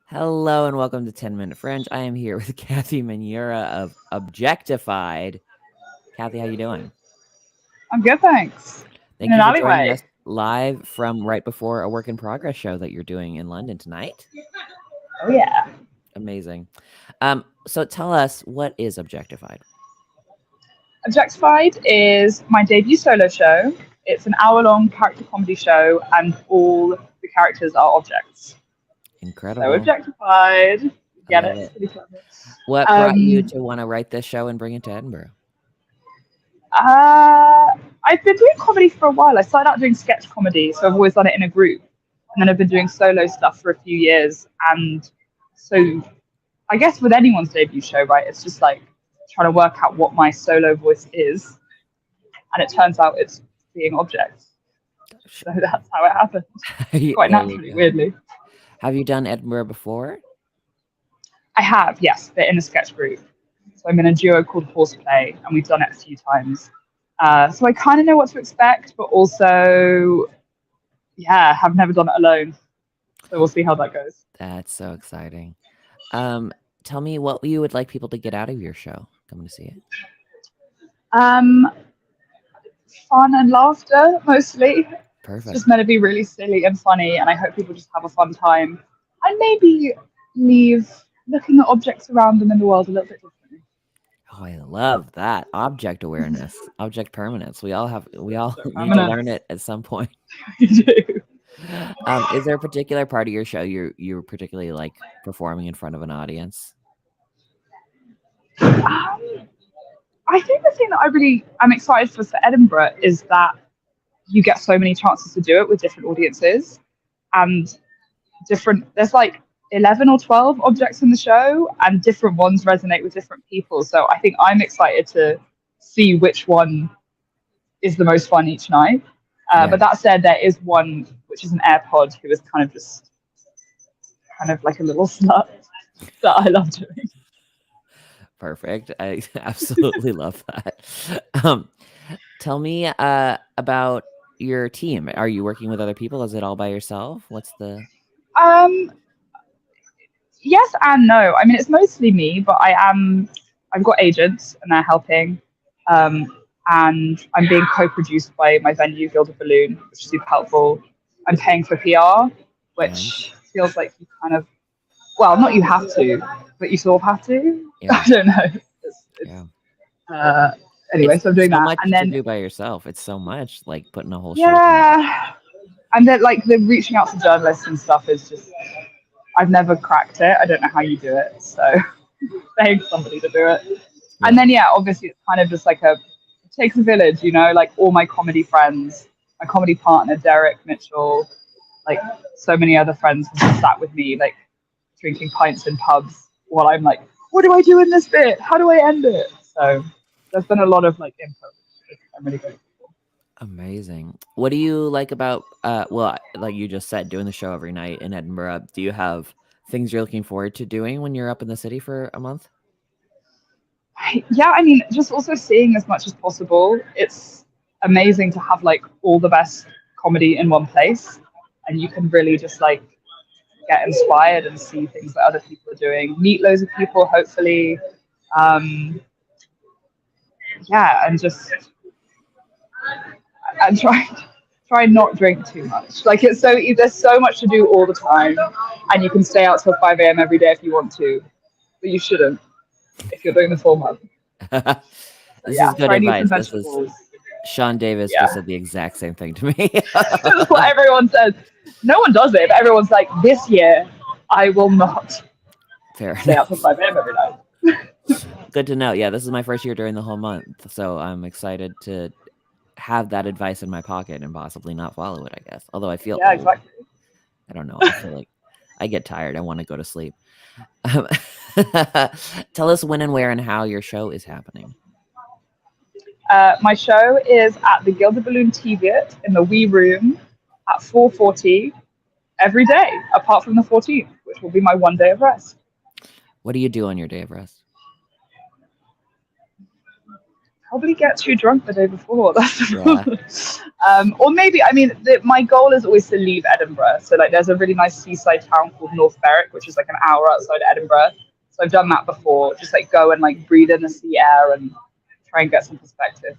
Hello and welcome to 10 Minute French. I am here with Kathy Maniura of Objectified. Kathy, how you doing? I'm good, thanks. In Thank an you for joining alleyway. us live from right before a work in progress show that you're doing in London tonight. Oh yeah. Amazing. So tell us, what is Objectified? Objectified is my debut solo show. It's an hour-long character comedy show, and all the characters are objects. So Incredible. objectified. I Get love it? it. Pretty clever. What brought you Um, to want to write this show and bring it to Edinburgh? uh, I've been doing comedy for a while. I started out doing sketch comedy, so I've always done it in a group, and then I've been doing solo stuff for a few years. And so, I guess with anyone's debut show, right, it's just like trying to work out what my solo voice is, and it turns out it's being objects. So that's how it happened. Quite There you naturally, go. weirdly. Have you done Edinburgh before? I have, yes, but in a sketch group. So I'm in a duo called Horseplay, and we've done it a few times. So I kind of know what to expect, but also, yeah, have never done it alone. So we'll see how that goes. That's so exciting. Tell me what you would like people to get out of your show coming to see it. Um, Fun and laughter, mostly. It's Perfect. just meant to be really silly and funny, and I hope people just have a fun time and maybe leave looking at objects around them in the world a little bit differently. Oh, I love that. Object awareness, object permanence. We all I'm need to gonna learn it at some point. do. Is there a particular part of your show you're particularly like performing in front of an audience? I think the thing that I'm excited for Edinburgh is that you get so many chances to do it with different audiences and there's like 11 or 12 objects in the show and different ones resonate with different people. So I think I'm excited to see which one is the most fun each night. Yeah, But that said, there is one which is an AirPod who is kind of like a little slut that I love doing. perfect. I absolutely love that. Tell me about your team. Are you working with other people? Is it all by yourself? What's the Um, yes and no. I mean, it's mostly me, but I've got agents and they're helping. And I'm being co-produced by my venue, Gilda Balloon, which is super helpful. I'm paying for PR, nice? which feels like you kind of, well, not you have to, but you sort of have to. Yeah, I don't know. yeah. Uh, anyway, It's so I'm doing so that. much And to then, do by yourself. It's so much like putting a whole show together. yeah. And then, like, the reaching out to journalists and stuff is just, I've never cracked it. I don't know how you do it. So paying somebody to do it. Yeah. And then, yeah, obviously it's kind of just like it takes a village, like all my comedy friends, my comedy partner, Derek Mitchell, like so many other friends have just sat with me, like drinking pints in pubs while I'm like, what do I do in this bit? How do I end it? So there's been a lot of like input. I'm really grateful. Amazing. What do you like about well, like you just said, doing the show every night in Edinburgh? Do you have things you're looking forward to doing when you're up in the city for a month? Yeah, I mean, just also seeing as much as possible. It's amazing to have like all the best comedy in one place, and you can really just like get inspired and see things that other people are doing, meet loads of people, hopefully. Um, yeah, and just and try and not drink too much. Like there's so much to do all the time, and you can stay out till 5 a.m. every day if you want to, but you shouldn't if you're doing the full month. So This yeah, is good try and eat some advice. This is vegetables. Sean Davis just Yeah, said the exact same thing to me. that's what everyone says. No one does it, but everyone's like, this year I will not Fair stay out till enough. 5 a.m. every night. Good to know. Yeah, this is my first year during the whole month, so I'm excited to have that advice in my pocket and possibly not follow it, I guess. Although I feel Yeah, old. exactly. I don't know. I feel like I get tired. I want to go to sleep. Um, Tell us when and where and how your show is happening. My show is at the Gilda Balloon Teviot in the Wee Room at 4:40 every day, apart from the 14th, which will be my one day of rest. What do you do on your day of rest? probably get too drunk the day before. That's the Yeah. problem. Or maybe, I mean, my goal is always to leave Edinburgh. So, like, there's a really nice seaside town called North Berwick, which is like an hour outside Edinburgh. So I've done that before. Just like go and like breathe in the sea air and try and get some perspective.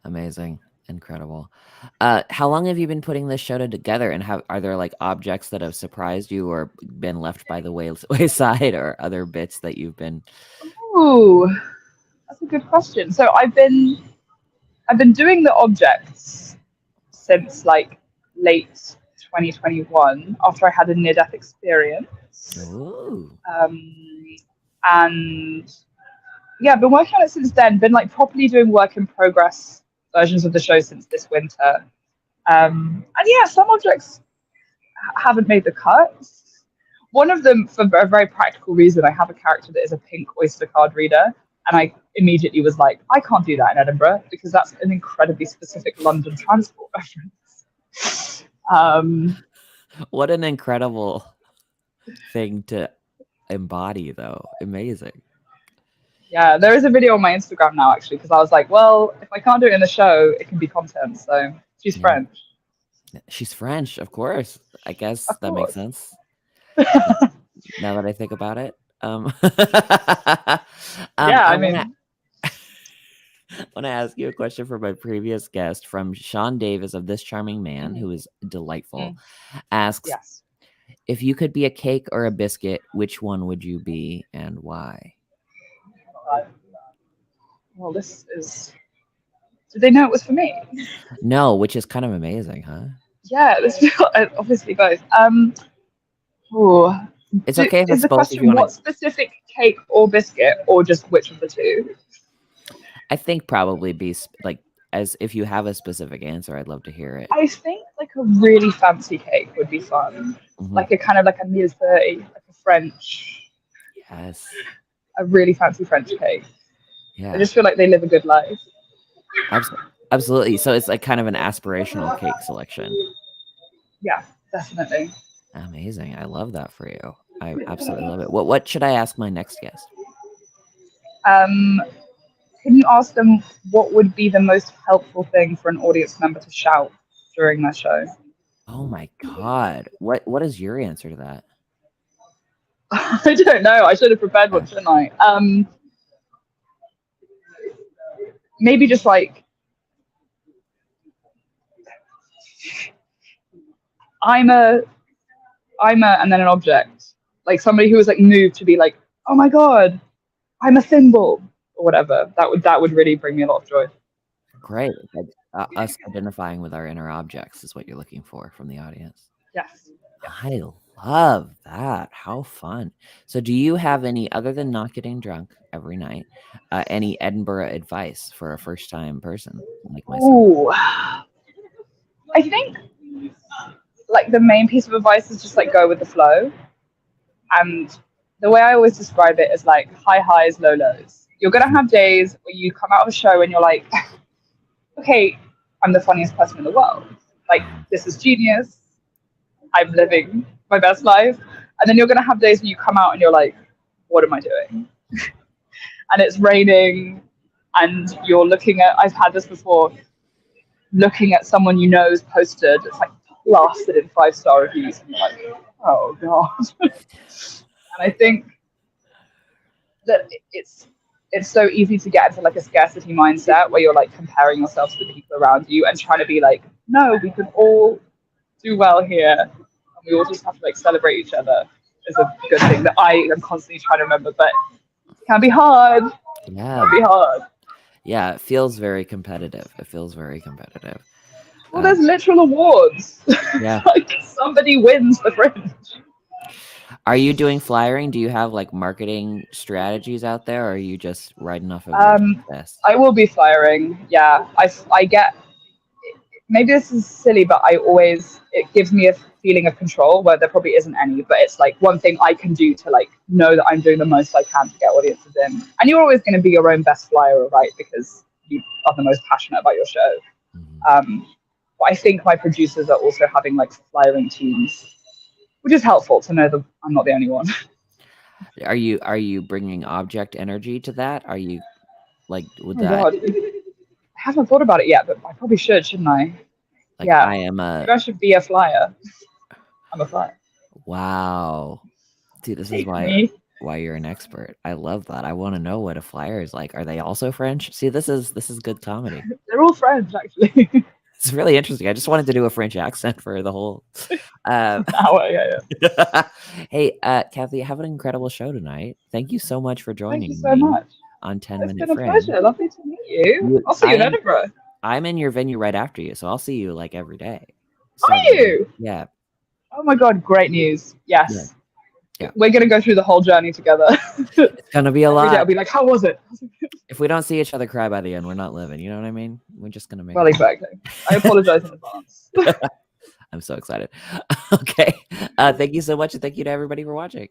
Amazing. Incredible. How long have you been putting this show together, and are there like objects that have surprised you or been left by the wayside, or other bits that you've been? Ooh, that's a good question. So I've been doing the objects since like late 2021 after I had a near-death experience. Ooh. And yeah, I've been working on it since then. Been like properly doing work in progress versions of the show since this winter. And yeah, some objects haven't made the cut. One of them, for a very practical reason, I have a character that is a pink Oyster card reader, and I immediately was like, I can't do that in Edinburgh because that's an incredibly specific London transport reference. What an incredible thing to embody, though. Amazing. Yeah, there is a video on my Instagram now, actually, because I was like, well, if I can't do it in the show, it can be content. So she's Yeah. French. She's French, of course. I guess Of that makes course. sense. Now that I think about it. Yeah, I I mean, want to ask you a question from my previous guest, from Sean Davis of This Charming Man, who is delightful, asks, yes. if you could be a cake or a biscuit, which one would you be and why? Well, this is. Did they know it was for me? No, which is kind of amazing, huh? Yeah, this obviously both. Ooh. It's okay if Is it's the both if you question want what to. specific cake or biscuit, or just which of the two? I think probably be like, as if you have a specific answer, I'd love to hear it. I think like a really fancy cake would be fun, like a kind of like a mille-feuille, like a French, Yes. a really fancy French cake. I Yeah. just feel like they live a good life. Absolutely. So it's like kind of an aspirational cake selection. Yeah, definitely. Amazing. I love that for you. I absolutely love it. What should I ask my next guest? Can you ask them what would be the most helpful thing for an audience member to shout during their show? Oh my God. What is your answer to that? I don't know. I should have prepared one, shouldn't I? Maybe just like I'm a, and then an object, like somebody who was like moved to be like, oh my god, I'm a thimble or whatever. That would really bring me a lot of joy. Great. Us identifying with our inner objects is what you're looking for from the audience. Yes. I love that. How fun. So do you have any, other than not getting drunk every night, any Edinburgh advice for a first-time person like myself? Ooh, I think like the main piece of advice is just like go with the flow. And the way I always describe it is like high highs, low lows. You're gonna have days where you come out of a show and you're like, okay, I'm the funniest person in the world. Like, this is genius. I'm living my best life. And then you're gonna have days when you come out and you're like, what am I doing? And it's raining and you're looking at, I've had this before, looking at someone you know is posted, it's like blasted in 5-star reviews, and you're like, oh god. And I think that it's so easy to get into like a scarcity mindset where you're like comparing yourself to the people around you and trying to be like, no, we can all do well here and we all just have to like celebrate each other is a good thing that I am constantly trying to remember, but it can be hard. Yeah. It can be hard. Yeah, it feels very competitive. Well, there's literal awards. Yeah. Like somebody wins the Fringe. Are you doing flyering? Do you have like marketing strategies out there, or are you just riding off of your success? I will be flying. Yeah, I get. Maybe this is silly, but it gives me a feeling of control where there probably isn't any. But it's like one thing I can do to like know that I'm doing the most I can to get audiences in. And you're always going to be your own best flyer, right? Because you are the most passionate about your show. But I think my producers are also having like flyering teams, which is helpful to know that I'm not the only one. Are you bringing object energy to that? Are you Like, would Oh my that god. I haven't thought about it yet, but I probably should, shouldn't I? like Yeah. I am a Maybe I should be a flyer. I'm a flyer. wow. Dude, this is Take me. why you're an expert. I love that. I want to know what a flyer is like. Are they also French? See, this is good comedy. They're all French, actually. It's really interesting. I just wanted to do a French accent for the whole Yeah. Hey, Kathy, have an incredible show tonight. Thank you so much for Thank you joining so me much. on 10 It's Minute been a Fringe. pleasure. Lovely to meet you. I'll see you in Edinburgh. I'm in your venue right after you, so I'll see you like every day. Are you? Yeah. Oh my god, great news. Yes. Yeah. We're gonna go through the whole journey together. It's gonna be a lot. I'll be like, how was it? If we don't see each other cry by the end, we're not living. You know what I mean? We're just gonna make Well, exactly. I apologize in advance. I'm so excited. Okay. Thank you so much, and thank you to everybody for watching.